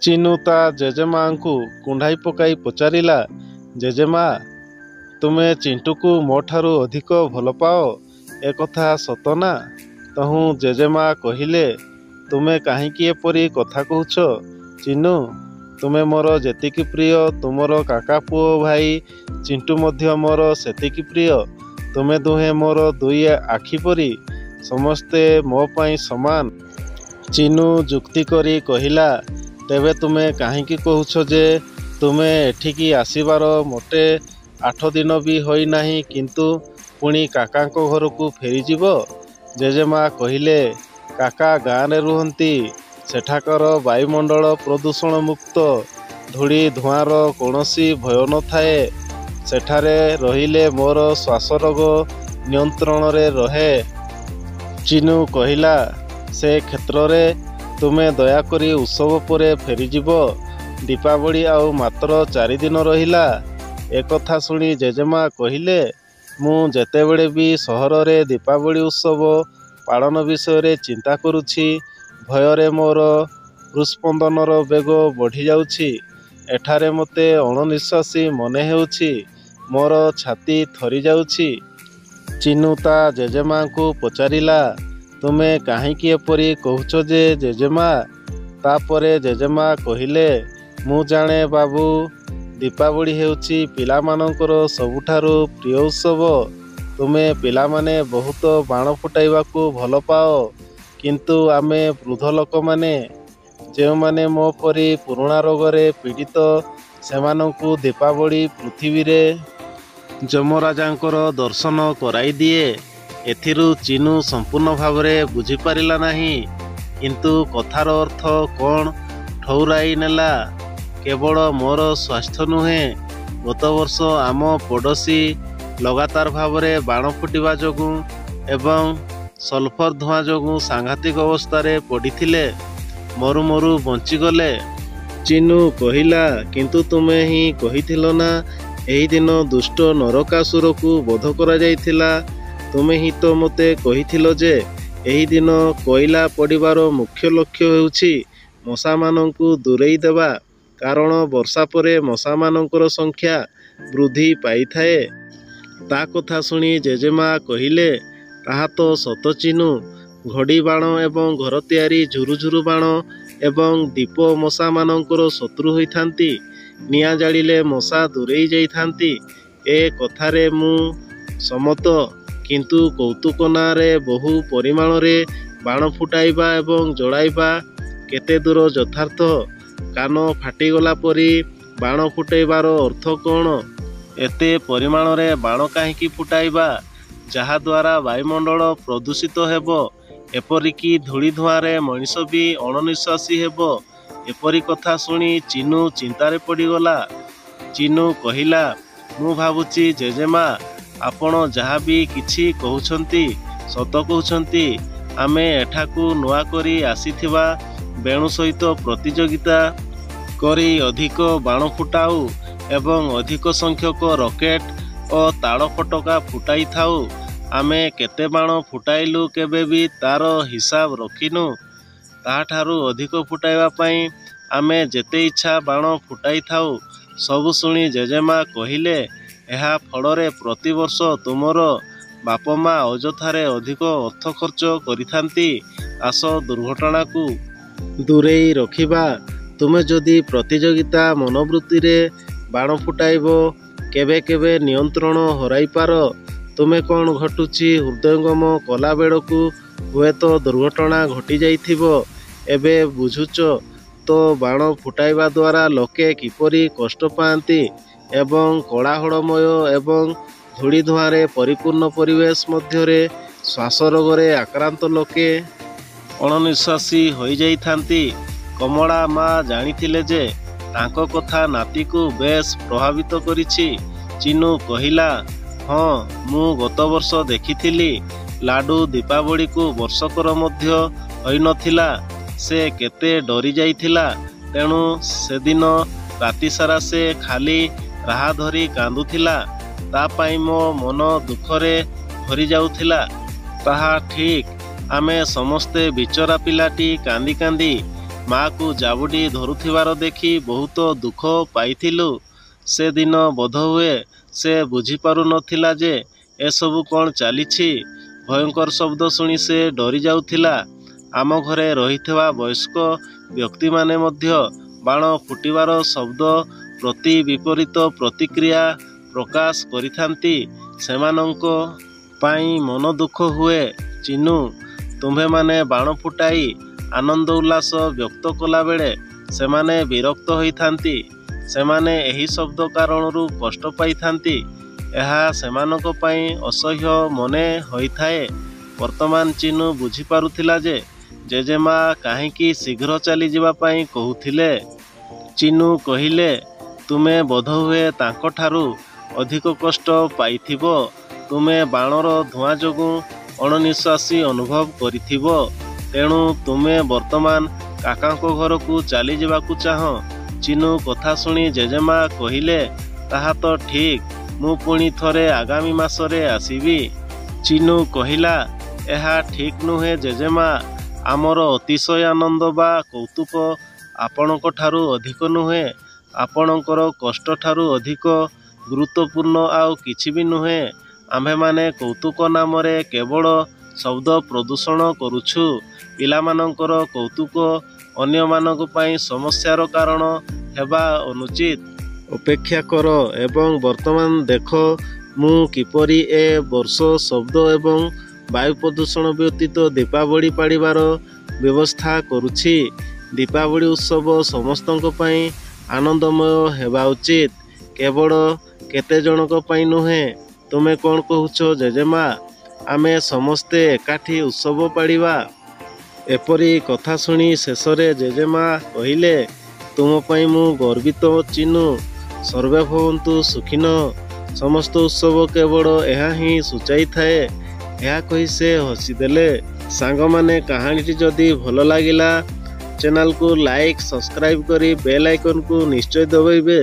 ଚିନୁ ତା ଜେଜେମାଙ୍କୁ କୁଣ୍ଢାଇ ପକାଇ ପଚାରିଲା, ଜେଜେମା, ତୁମେ ଚିଣ୍ଟୁକୁ ମୋ ଠାରୁ ଅଧିକ ଭଲ ପାଅ, ଏକଥା ସତ ନା? ତହୁଁ ଜେଜେମା କହିଲେ, ତୁମେ କାହିଁକି ଏପରି କଥା କହୁଛ? ଚିନୁ, ତୁମେ ମୋର ଯେତିକି ପ୍ରିୟ, ତୁମର କାକା ପୁଅ ଭାଇ ଚିଣ୍ଟୁ ମଧ୍ୟ ମୋର ସେତିକି ପ୍ରିୟ। ତୁମେ ଦୁହେଁ ମୋର ଦୁଇ ଆଖି ପରି, ସମସ୍ତେ ମୋ ପାଇଁ ସମାନ। ଚିନୁ ଯୁକ୍ତି କରି କହିଲା, ତେବେ ତୁମେ କାହିଁକି କହୁଛ ଯେ ତୁମେ ଏଠିକି ଆସିବାର ମୋଟେ 8 ଦିନ ବି ହୋଇନାହିଁ କିନ୍ତୁ ପୁଣି କାକାଙ୍କ ଘରକୁ ଫେରିଯିବ? ଜେଜେମା କହିଲେ, କାକା ଗାଁରେ ରୁହନ୍ତି। ସେଠାକାର ବାୟୁମଣ୍ଡଳ ପ୍ରଦୂଷଣ ମୁକ୍ତ। ଧୂଳି ଧୂଆଁର କୌଣସି ଭୟ ନଥାଏ। ସେଠାରେ ରହିଲେ ମୋର ଶ୍ୱାସରୋଗ ନିୟନ୍ତ୍ରଣରେ ରହେ। ଚିନୁ କହିଲା, ସେ କ୍ଷେତ୍ରରେ ତୁମେ ଦୟାକରି ଉତ୍ସବ ପରେ ଫେରିଯିବ। ଦୀପାବଳି ଆଉ ମାତ୍ର 4 ଦିନ ରହିଲା। ଏକଥା ଶୁଣି ଜେଜେମା କହିଲେ, ମୁଁ ଯେତେବେଳେ ବି ସହରରେ ଦୀପାବଳି ଉତ୍ସବ ପାଳନ ବିଷୟରେ ଚିନ୍ତା କରୁଛି, ଭୟରେ ମୋର ହୃତ୍ସ୍ପନ୍ଦନର ବେଗ ବଢ଼ିଯାଉଛି। ଏଠାରେ ମୋତେ ଅଣନିଶ୍ୱାସୀ ମନେ ହେଉଛି। ମୋର ଛାତି ଥରିଯାଉଛି। ଚିନୁ ତା ଜେଜେମାଙ୍କୁ ପଚାରିଲା, ତୁମେ କାହିଁକି ଏପରି କହୁଛ ଯେ ଜେଜେମା? ତାପରେ ଜେଜେମା କହିଲେ, ମୁଁ ଜାଣେ ବାବୁ, ଦୀପାବଳି ହେଉଛି ପିଲାମାନଙ୍କର ସବୁଠାରୁ ପ୍ରିୟ ଉତ୍ସବ। ତୁମେ ପିଲାମାନେ ବହୁତ ବାଣ ଫୁଟାଇବାକୁ ଭଲ ପାଅ। କିନ୍ତୁ ଆମେ ବୃଦ୍ଧ ଲୋକମାନେ, ଯେଉଁମାନେ ମୋ ପରି ପୁରୁଣା ରୋଗରେ ପୀଡ଼ିତ, ସେମାନଙ୍କୁ ଦୀପାବଳି ପୃଥିବୀରେ ଯମରାଜାଙ୍କର ଦର୍ଶନ କରାଇଦିଏ। ଏଥିରୁ ଚିନୁ ସମ୍ପୂର୍ଣ୍ଣ ଭାବରେ ବୁଝିପାରିଲା ନାହିଁ। କିନ୍ତୁ କଥାର ଅର୍ଥ କ'ଣ ଠଉରାଇ ନେଲା। କେବଳ ମୋର ସ୍ୱାସ୍ଥ୍ୟ ନୁହେଁ, ଗତ ବର୍ଷ ଆମ ପଡ଼ୋଶୀ ଲଗାତାର ଭାବରେ ବାଣ ଫୁଟିବା ଯୋଗୁଁ ଏବଂ ସଲଫର ଧୂଆଁ ଯୋଗୁଁ ସାଂଘାତିକ ଅବସ୍ଥାରେ ପଡ଼ିଥିଲେ। ମରୁ ମରୁ ବଞ୍ଚିଗଲେ। ଚିନୁ କହିଲା, କିନ୍ତୁ ତୁମେ ହିଁ କହିଥିଲ ନା ଏହି ଦିନ ଦୁଷ୍ଟ ନରକାସୁରକୁ ବଧ କରାଯାଇଥିଲା। ତୁମେ ହିଁ ତ ମୋତେ କହିଥିଲ ଯେ ଏହି ଦିନ କୋଇଲା ପୋଡ଼ିବାର ମୁଖ୍ୟ ଲକ୍ଷ୍ୟ ହେଉଛି ମଶାମାନଙ୍କୁ ଦୂରେଇ ଦେବା, କାରଣ ବର୍ଷା ପରେ ମଶାମାନଙ୍କର ସଂଖ୍ୟା ବୃଦ୍ଧି ପାଇଥାଏ। ତା କଥା ଶୁଣି ଜେଜେମା କହିଲେ, ତାହା ତ ସତ ଚିନୁ। ଘଡ଼ି ବାଣ ଏବଂ ଘର ତିଆରି ଝୁରୁଝୁରୁ ବାଣ ଏବଂ ଦୀପ ମଶାମାନଙ୍କର ଶତ୍ରୁ ହୋଇଥାନ୍ତି। ନିଆଁ ଜାଳିଲେ ମଶା ଦୂରେଇ ଯାଇଥାନ୍ତି। ଏ କଥାରେ ମୁଁ ସମ୍ମତ। କିନ୍ତୁ କୌତୁକ ନାଁରେ ବହୁ ପରିମାଣରେ ବାଣ ଫୁଟାଇବା ଏବଂ ଜଳାଇବା କେତେ ଦୂର ଯଥାର୍ଥ? କାନ ଫାଟିଗଲା ପରି ବାଣ ଫୁଟାଇବାର ଅର୍ଥ କ'ଣ? ଏତେ ପରିମାଣରେ ବାଣ କାହିଁକି ଫୁଟାଇବା, ଯାହାଦ୍ୱାରା ବାୟୁମଣ୍ଡଳ ପ୍ରଦୂଷିତ ହେବ, ଏପରିକି ଧୂଳି ଧୂଆଁରେ ମଣିଷ ବି ଅଣନିଶ୍ୱାସୀ ହେବ? ଏପରି କଥା ଶୁଣି ଚିନୁ ଚିନ୍ତାରେ ପଡ଼ିଗଲା। ଚିନୁ କହିଲା, ମୁଁ ଭାବୁଛି ଜେଜେମା, ଆପଣ ଯାହା ବି କିଛି କହୁଛନ୍ତି ସତ କହୁଛନ୍ତି। ଆମେ ଏଠାକୁ ନୂଆ କରି ଆସିଥିବା ବେଣୁ ସହିତ ପ୍ରତିଯୋଗିତା କରି ଅଧିକ ବାଣ ଫୁଟାଉ ଏବଂ ଅଧିକ ସଂଖ୍ୟକ ରକେଟ୍ ଓ ତାଳ ଫଟକା ଫୁଟାଇଥାଉ। ଆମେ କେତେ ବାଣ ଫୁଟାଇଲୁ କେବେ ବି ତା'ର ହିସାବ ରଖିନୁ। ତାହାଠାରୁ ଅଧିକ ଫୁଟାଇବା ପାଇଁ ଆମେ ଯେତେ ଇଚ୍ଛା ବାଣ ଫୁଟାଇଥାଉ। ସବୁ ଶୁଣି ଜେଜେମା କହିଲେ, ଏହା ଫଳରେ ପ୍ରତିବର୍ଷ ତୁମର ବାପ ମା ଅଯଥାରେ ଅଧିକ ଅର୍ଥ ଖର୍ଚ୍ଚ କରିଥାନ୍ତି। ଆସ ଦୁର୍ଘଟଣାକୁ ଦୂରେଇ ରଖିବା। ତୁମେ ଯଦି ପ୍ରତିଯୋଗିତା ମନୋବୃତ୍ତିରେ ବାଣ ଫୁଟାଇବ, କେବେ କେବେ ନିୟନ୍ତ୍ରଣ ହରାଇପାର। ତୁମେ କ'ଣ ଘଟୁଛି ହୃଦୟଙ୍ଗମ କଲାବେଳକୁ ହୁଏତ ଦୁର୍ଘଟଣା ଘଟିଯାଇଥିବ। ଏବେ ବୁଝୁଛ ତ ବାଣ ଫୁଟାଇବା ଦ୍ୱାରା ଲୋକେ କିପରି କଷ୍ଟ ପାଆନ୍ତି ଏବଂ କୋଳାହଳମୟ ଏବଂ ଧୂଳି ଧୂଆଁରେ ପରିପୂର୍ଣ୍ଣ ପରିବେଶ ମଧ୍ୟରେ ଶ୍ୱାସରୋଗରେ ଆକ୍ରାନ୍ତ ଲୋକେ ଅଣନିଶ୍ୱାସୀ ହୋଇଯାଇଥାନ୍ତି। କମଳା ମା ଜାଣିଥିଲେ ଯେ ତାଙ୍କ କଥା ନାତିକୁ ବେଶ୍ ପ୍ରଭାବିତ କରିଛି। ଚିନୁ କହିଲା, ହଁ, ମୁଁ ଗତ ବର୍ଷ ଦେଖିଥିଲି। ଲାଡୁ ଦୀପାବଳିକୁ ବର୍ଷକର ମଧ୍ୟ ହୋଇନଥିଲା। ସେ କେତେ ଡରି ଯାଇଥିଲା। ତେଣୁ ସେଦିନ ରାତିସାରା ସେ ଖାଲି ରାହା ଧରି କାନ୍ଦୁଥିଲା। ତା ପାଇଁ ମୋ ମନ ଦୁଃଖରେ ଭରିଯାଉଥିଲା। ତାହା ଠିକ୍। ଆମେ ସମସ୍ତେ ବିଚରା ପିଲାଟି କାନ୍ଦି କାନ୍ଦି ମାକୁ ଜାବୁଡ଼ି ଧରୁଥିବାର ଦେଖି ବହୁତ ଦୁଃଖ ପାଇଥିଲୁ। ସେଦିନ ବୋଧହୁଏ ସେ ବୁଝିପାରୁନଥିଲା ଯେ ଏସବୁ କ'ଣ ଚାଲିଛି। ଭୟଙ୍କର ଶବ୍ଦ ଶୁଣି ସେ ଡରି ଯାଉଥିଲା। ଆମ ଘରେ ରହିଥିବା ବୟସ୍କ ବ୍ୟକ୍ତିମାନେ ମଧ୍ୟ ବାଣ ଫୁଟିବାର ଶବ୍ଦ ପ୍ରତି ବିପରୀତ ପ୍ରତିକ୍ରିୟା ପ୍ରକାଶ କରିଥାନ୍ତି। ସେମାନଙ୍କ ପାଇଁ ମନ ଦୁଃଖ ହୁଏ। ଚିନୁ, ତୁମ୍ଭେମାନେ ବାଣ ଫୁଟାଇ ଆନନ୍ଦ ଉଲ୍ଲାସ ବ୍ୟକ୍ତ କଲାବେଳେ ସେମାନେ ବିରକ୍ତ ହୋଇଥାନ୍ତି। ସେମାନେ ଏହି ଶବ୍ଦ କାରଣରୁ କଷ୍ଟ ପାଇଥାନ୍ତି। ଏହା ସେମାନଙ୍କ ପାଇଁ ଅସହ୍ୟ ମନେ ହୋଇଥାଏ। ବର୍ତ୍ତମାନ ଚିନୁ ବୁଝିପାରୁଥିଲା ଯେ ଜେଜେମା କାହିଁକି ଶୀଘ୍ର ଚାଲିଯିବା ପାଇଁ କହୁଥିଲେ। ଚିନୁ କହିଲେ, ତୁମେ ବୋଧହୁଏ ତାଙ୍କଠାରୁ ଅଧିକ କଷ୍ଟ ପାଇଥିବ। ତୁମେ ବାଣର ଧୂଆଁ ଯୋଗୁଁ ଅଣନିଶ୍ୱାସୀ ଅନୁଭବ କରିଥିବ। ତେଣୁ ତୁମେ ବର୍ତ୍ତମାନ କାକାଙ୍କ ଘରକୁ ଚାଲିଯିବାକୁ ଚାହଁ। ଚିନୁ କଥା ଶୁଣି ଜେଜେମା କହିଲେ, ତାହା ତ ଠିକ୍, ମୁଁ ପୁଣି ଥରେ ଆଗାମୀ ମାସରେ ଆସିବି। ଚିନୁ କହିଲା, ଏହା ଠିକ୍ ନୁହେଁ ଜେଜେମା। ଆମର ଅତିଶୟ ଆନନ୍ଦ ବା କୌତୁକ ଆପଣଙ୍କଠାରୁ ଅଧିକ ନୁହେଁ। ଆପଣଙ୍କର କଷ୍ଟଠାରୁ ଅଧିକ ଗୁରୁତ୍ୱପୂର୍ଣ୍ଣ ଆଉ କିଛି ବି ନୁହେଁ। ଆମ୍ଭେମାନେ କୌତୁକ ନାମରେ କେବଳ ଶବ୍ଦ ପ୍ରଦୂଷଣ କରୁଛୁ। ପିଲାମାନଙ୍କର କୌତୁକ ଅନ୍ୟମାନଙ୍କ ପାଇଁ ସମସ୍ୟାର କାରଣ ହେବା ଅନୁଚିତ। ଅପେକ୍ଷା କର ଏବଂ ବର୍ତ୍ତମାନ ଦେଖ ମୁଁ କିପରି ଏ ବର୍ଷ ଶବ୍ଦ ଏବଂ ବାୟୁ ପ୍ରଦୂଷଣ ବ୍ୟତୀତ ଦୀପାବଳି ପାଳିବାର ବ୍ୟବସ୍ଥା କରୁଛି। ଦୀପାବଳି ଉତ୍ସବ ସମସ୍ତଙ୍କ ପାଇଁ ଆନନ୍ଦମୟ ହେବା ଉଚିତ, କେବଳ କେତେଜଣଙ୍କ ପାଇଁ ନୁହେଁ। ତୁମେ କ'ଣ କହୁଛ ଜେଜେମା? ଆମେ ସମସ୍ତେ ଏକାଠି ଉତ୍ସବ ପାଳିବା। ଏପରି କଥା ଶୁଣି ଶେଷରେ ଜେଜେମା କହିଲେ, ତୁମ ପାଇଁ ମୁଁ ଗର୍ବିତ ଚିନୁ। ସର୍ବେ ଭବନ୍ତୁ ସୁଖିନଃ। ସମସ୍ତ ଉତ୍ସବ କେବଳ ଏହା ହିଁ ସୂଚାଇଥାଏ। ଏହା କହି ସେ ହସିଦେଲେ। ସାଙ୍ଗମାନେ, କାହାଣୀଟି ଯଦି ଭଲ ଲାଗିଲା ଚ୍ୟାନେଲକୁ ଲାଇକ୍, ସବସ୍କ୍ରାଇବ୍ କରି ବେଲ୍ ଆଇକନକୁ ନିଶ୍ଚୟ ଦବାଇବେ।